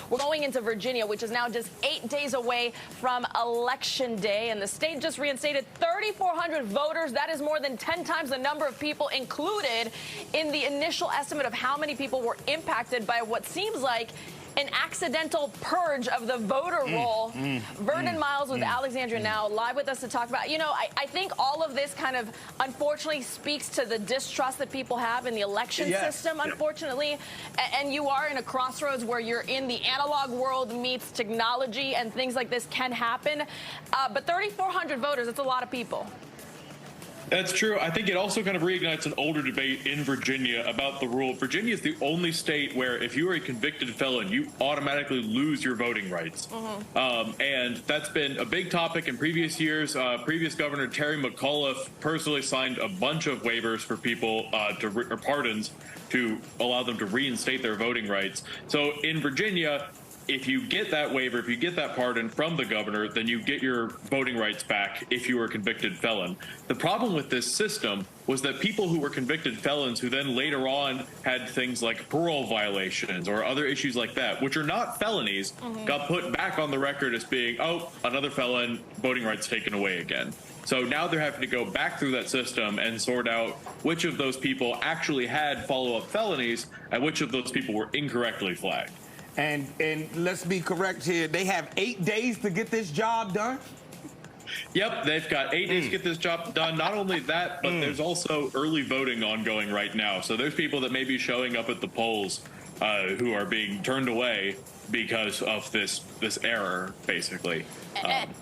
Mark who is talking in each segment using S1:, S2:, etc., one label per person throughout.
S1: We're going into Virginia, which is now just 8 days away from Election Day, and the state just reinstated 3,400 voters. That is more than 10 times the number of people included in the initial estimate of how many people were impacted by what seems like an accidental purge of the voter roll. Vernon Miles with Alexandria Now, live with us to talk about, I think all of this kind of unfortunately speaks to the distrust that people have in the election system, unfortunately. And you are in a crossroads where you're in the analog world meets technology, and things like this can happen. But 3,400 voters, that's a lot of people.
S2: That's true. I think it also kind of reignites an older debate in Virginia about the rule. Virginia is the only state where if you are a convicted felon, you automatically lose your voting rights. And that's been a big topic in previous years. Previous Governor Terry McAuliffe personally signed a bunch of waivers for people or pardons to allow them to reinstate their voting rights. So in Virginia, if you get that waiver, if you get that pardon from the governor, then you get your voting rights back if you were a convicted felon. The problem with this system was that people who were convicted felons who then later on had things like parole violations or other issues like that, which are not felonies, got put back on the record as being, oh, another felon, voting rights taken away again. So now they're having to go back through that system and sort out which of those people actually had follow-up felonies and which of those people were incorrectly flagged.
S3: And let's be correct here, they have 8 days to get this job done?
S2: Yep, they've got 8 days to get this job done. Not only that, but there's also early voting ongoing right now. So there's people that may be showing up at the polls who are being turned away because of this error, basically.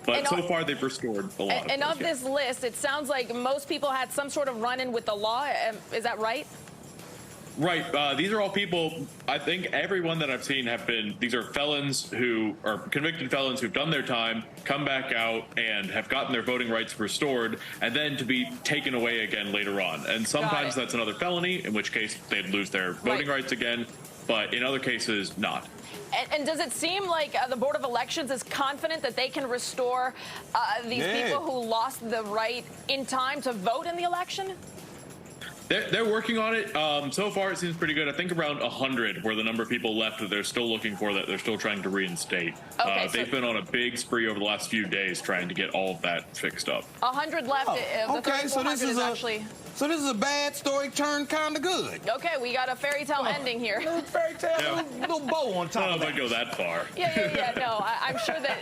S2: But so far, they've restored a lot.
S1: And of this list, it sounds like most people had some sort of run-in with the law. Is that right?
S2: Right. These are all people, I think everyone that I've seen these are felons who are convicted felons who've done their time, come back out, and have gotten their voting rights restored, and then to be taken away again later on. And sometimes that's another felony, in which case they'd lose their voting rights again, but in other cases, not.
S1: And does it seem like the Board of Elections is confident that they can restore these people who lost the right in time to vote in the election?
S2: They're working on it. So far, it seems pretty good. I think around 100 were the number of people left that they're still looking for, that they're still trying to reinstate. They've been on a big spree over the last few days trying to get all of that fixed up.
S1: 100 left.
S3: Okay, so this is actually... So this is a bad story turned kind of good.
S1: Okay, we got a fairy tale ending here.
S3: Fairy tale, little bow on top.
S2: I don't know if I go that far.
S1: Yeah. No, I'm sure that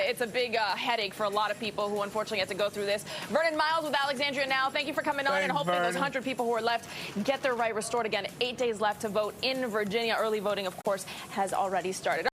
S1: it's a big headache for a lot of people who unfortunately have to go through this. Vernon Miles with Alexandria Now, thank you for coming on, and hopefully those 100 people who are left get their right restored again. 8 days left to vote in Virginia. Early voting, of course, has already started.